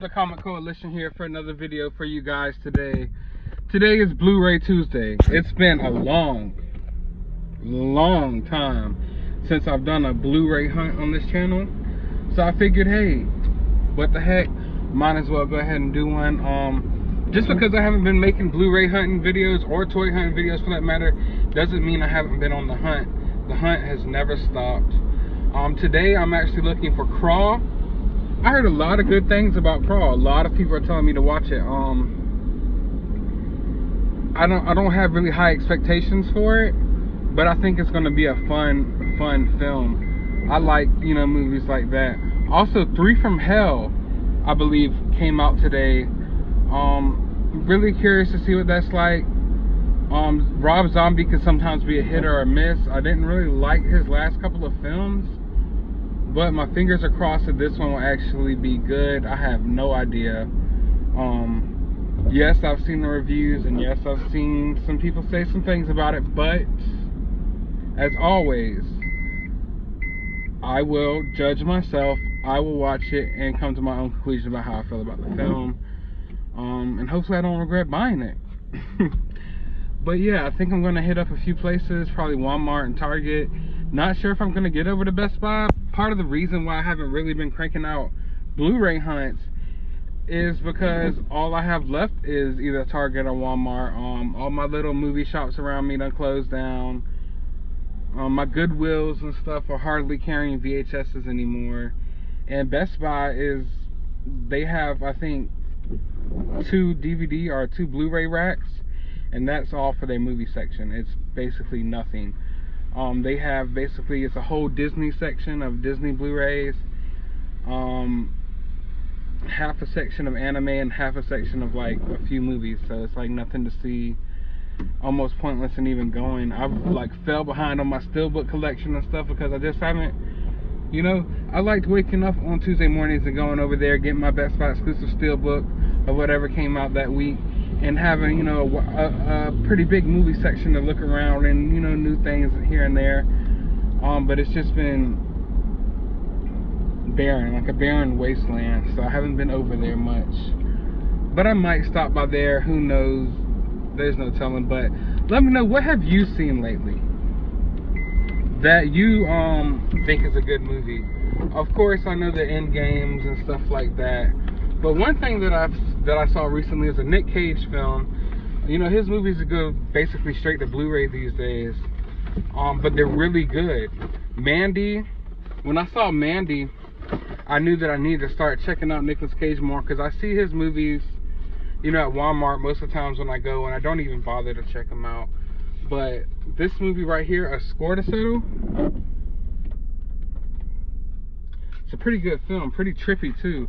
The Comic Coalition here for another video for you guys today. Today is Blu-ray Tuesday. It's been a long time since I've done a Blu-ray hunt on this channel. So I figured, hey, what the heck, might as well go ahead and do one. Just because I haven't been making Blu-ray hunting videos or toy hunting videos for that matter, doesn't mean I haven't been on the hunt. The hunt has never stopped. Today I'm actually looking for Crawl. I heard a lot of good things about Crawl. A lot of people are telling me to watch it. I don't have really high expectations for it, but I think it's gonna be a fun film. I like, movies like that. Also, 3 from Hell, I believe, came out today. Really curious to see what that's like. Rob Zombie can sometimes be a hit or a miss. I didn't really like his last couple of films, but my fingers are crossed that this one will actually be good. I have no idea. Yes, I've seen the reviews, and yes, I've seen some people say some things about it, but as always, I will judge myself. I will watch it and come to my own conclusion about how I feel about the film. And hopefully I don't regret buying it. But yeah, I think I'm going to hit up a few places, probably Walmart and Target. Not sure if I'm going to get over to Best Buy. Part of the reason why I haven't really been cranking out Blu-ray hunts is because all I have left is either Target or Walmart. All my little movie shops around me done closed down. My Goodwills and stuff are hardly carrying VHSs anymore. And Best Buy they have, I think, 2 DVD or 2 Blu-ray racks, and that's all for their movie section. It's basically nothing. They have basically, it's a whole Disney section of Disney Blu-rays, half a section of anime, and half a section of like a few movies. So it's like nothing to see, almost pointless in even going. I've like fell behind on my steelbook collection and stuff because I just haven't, I liked waking up on Tuesday mornings and going over there, getting my Best Buy exclusive steelbook of whatever came out that week, and having, a pretty big movie section to look around and, new things here and there. But it's just been barren, like a barren wasteland, so I haven't been over there much. But I might stop by there, who knows, there's no telling. But let me know, what have you seen lately that you think is a good movie? Of course, I know the end games and stuff like that, but one thing that I saw recently is a Nick Cage film. His movies go basically straight to Blu-ray these days, but they're really good. Mandy, when I saw Mandy, I knew that I needed to start checking out Nicolas Cage more, because I see his movies, at Walmart most of the times when I go, and I don't even bother to check them out. But this movie right here, A Score to Settle, it's a pretty good film, pretty trippy too.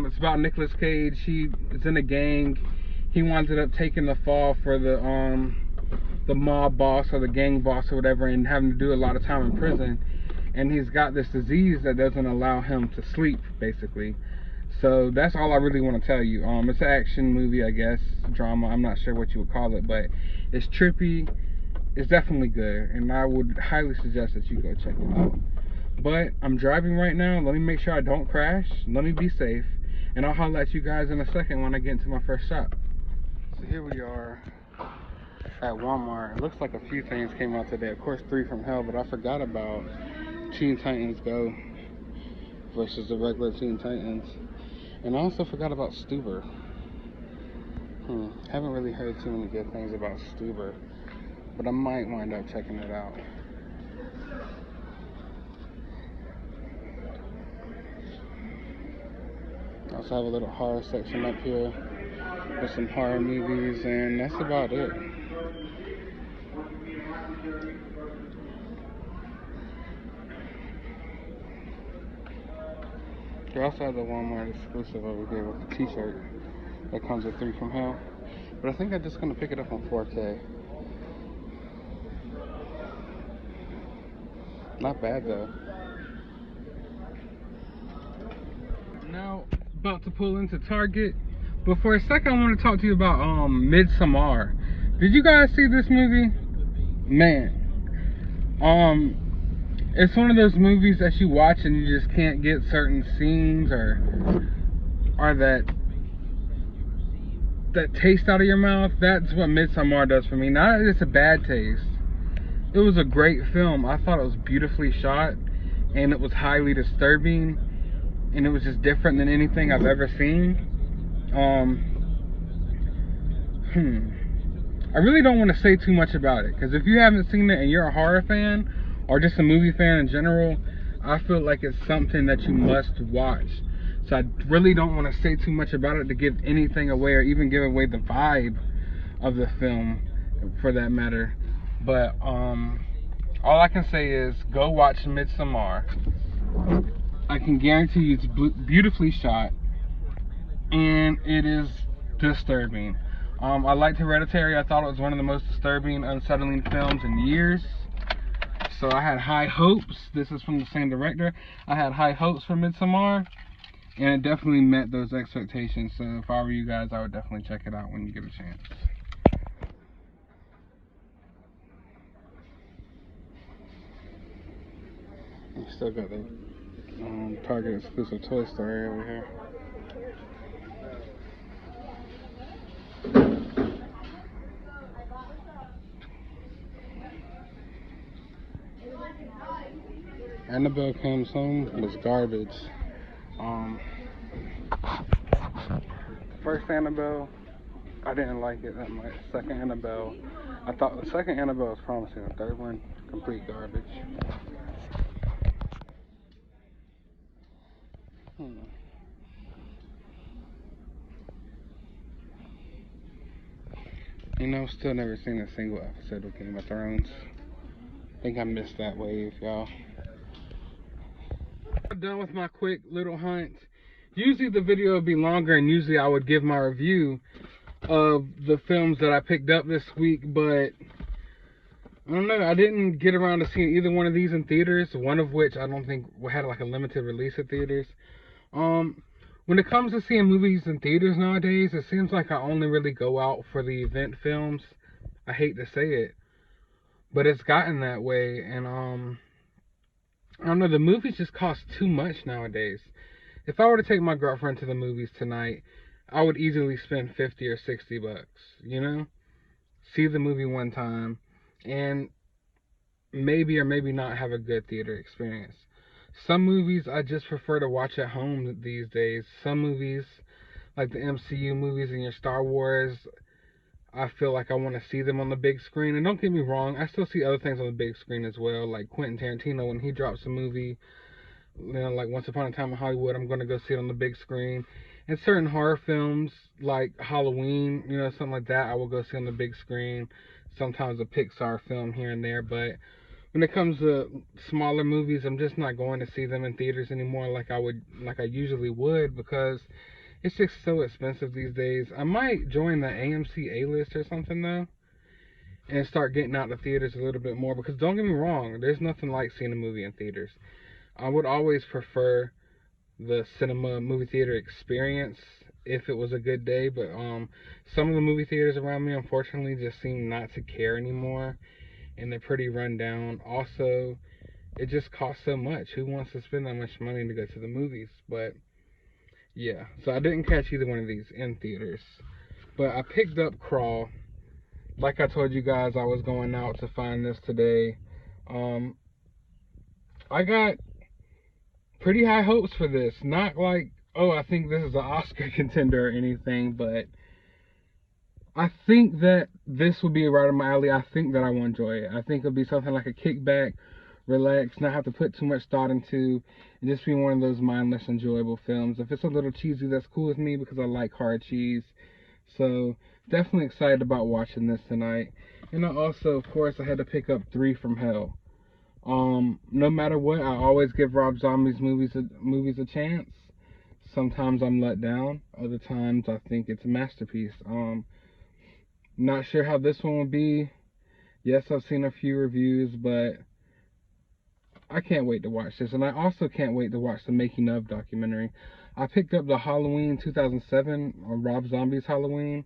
It's about Nicolas Cage. He is in a gang. He winds up taking the fall for the mob boss or the gang boss or whatever, and having to do a lot of time in prison. And he's got this disease that doesn't allow him to sleep, basically. So that's all I really want to tell you. It's an action movie, I guess, drama. I'm not sure what you would call it, but it's trippy. It's definitely good, and I would highly suggest that you go check it out. But I'm driving right now. Let me make sure I don't crash. Let me be safe, and I'll holler at you guys in a second when I get into my first shop. So here we are at Walmart. It looks like a few things came out today. Of course, 3 from Hell, but I forgot about Teen Titans Go versus the regular Teen Titans. And I also forgot about Stuber. Haven't really heard too many good things about Stuber, but I might wind up checking it out. I also have a little horror section up here with some horror movies, and that's about it. They also have the Walmart exclusive over here with the t-shirt that comes with 3 from Hell. But I think I'm just going to pick it up on 4K. Not bad though. Now, about to pull into Target. But for a second, I want to talk to you about Midsommar. Did you guys see this movie? Man. It's one of those movies that you watch and you just can't get certain scenes or or that taste out of your mouth. That's what Midsommar does for me. Not that it's a bad taste. It was a great film. I thought it was beautifully shot, and it was highly disturbing, and it was just different than anything I've ever seen. I really don't want to say too much about it, because if you haven't seen it and you're a horror fan, or just a movie fan in general, I feel like it's something that you must watch. So I really don't want to say too much about it to give anything away, or even give away the vibe of the film, for that matter. But all I can say is go watch Midsommar. I can guarantee you it's beautifully shot, and it is disturbing. I liked Hereditary. I thought it was one of the most disturbing, unsettling films in years. So I had high hopes. This is from the same director. I had high hopes for Midsommar, and it definitely met those expectations. So if I were you guys, I would definitely check it out when you get a chance. You still got the Target exclusive Toy Story over here. Annabelle Comes Home was garbage. First Annabelle, I didn't like it that much. Second Annabelle, I thought the second Annabelle was promising. The third one, complete garbage. You know, still never seen a single episode of Game of Thrones. I think I missed that wave, y'all. I'm done with my quick little hunt. Usually the video would be longer, and usually I would give my review of the films that I picked up this week, but I don't know, I didn't get around to seeing either one of these in theaters, one of which I don't think had like a limited release at theaters. When it comes to seeing movies in theaters nowadays, it seems like I only really go out for the event films. I hate to say it, but it's gotten that way, and I don't know, the movies just cost too much nowadays. If I were to take my girlfriend to the movies tonight, I would easily spend 50 or 60 bucks, you know? See the movie one time, and maybe or maybe not have a good theater experience. Some movies I just prefer to watch at home these days. Some movies, like the MCU movies and your Star Wars, I feel like I want to see them on the big screen. And don't get me wrong, I still see other things on the big screen as well, like Quentin Tarantino when he drops a movie, you know, like Once Upon a Time in Hollywood, I'm going to go see it on the big screen. And certain horror films, like Halloween, you know, something like that, I will go see on the big screen. Sometimes a Pixar film here and there, but when it comes to smaller movies, I'm just not going to see them in theaters anymore like I usually would, because it's just so expensive these days. I might join the AMC A-list or something though, and start getting out to theaters a little bit more, because don't get me wrong, there's nothing like seeing a movie in theaters. I would always prefer the cinema movie theater experience if it was a good day, but some of the movie theaters around me unfortunately just seem not to care anymore, and they're pretty run down. Also, it just costs so much. Who wants to spend that much money to go to the movies? But yeah, so I didn't catch either one of these in theaters, but I picked up Crawl. Like I told you guys, I was going out to find this today. I got pretty high hopes for this. Not like, oh, I think this is an Oscar contender or anything, but I think that this will be right up my alley. I think that I will enjoy it. I think it'll be something like a kickback, relax, not have to put too much thought into, and just be one of those mindless, enjoyable films. If it's a little cheesy, that's cool with me, because I like hard cheese. So definitely excited about watching this tonight. And I also, of course, I had to pick up 3 from Hell. No matter what, I always give Rob Zombie's movies a chance. Sometimes I'm let down. Other times I think it's a masterpiece. Not sure how this one will be. Yes, I've seen a few reviews, but I can't wait to watch this. And I also can't wait to watch the making of documentary. I picked up the Halloween 2007, Rob Zombie's Halloween,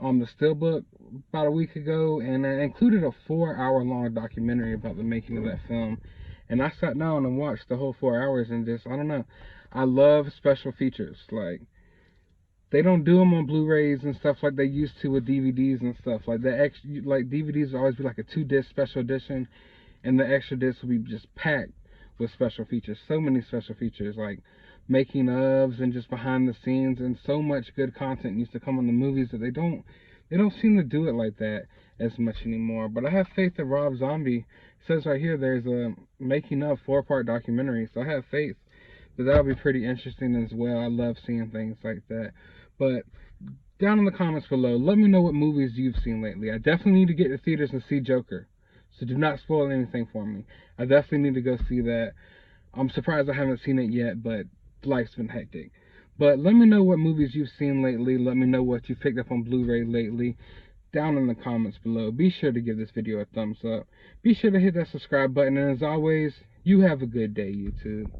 the Steelbook about a week ago, and it included a 4-hour-long documentary about the making of that film. And I sat down and watched the whole 4 hours, and just, I don't know, I love special features. Like, They don't do them on Blu-rays and stuff like they used to with DVDs and stuff. Like the extra, like DVDs will always be like a 2-disc special edition, and the extra disc will be just packed with special features. So many special features, like making ofs and just behind the scenes, and so much good content used to come in the movies that they don't seem to do it like that as much anymore. But I have faith that Rob Zombie, it says right here there's a making of 4-part documentary, so I have faith that that'll be pretty interesting as well. I love seeing things like that. But down in the comments below, let me know what movies you've seen lately. I definitely need to get to theaters and see Joker, so do not spoil anything for me. I definitely need to go see that. I'm surprised I haven't seen it yet, but life's been hectic. But let me know what movies you've seen lately. Let me know what you picked up on Blu-ray lately down in the comments below. Be sure to give this video a thumbs up. Be sure to hit that subscribe button. And as always, you have a good day, YouTube.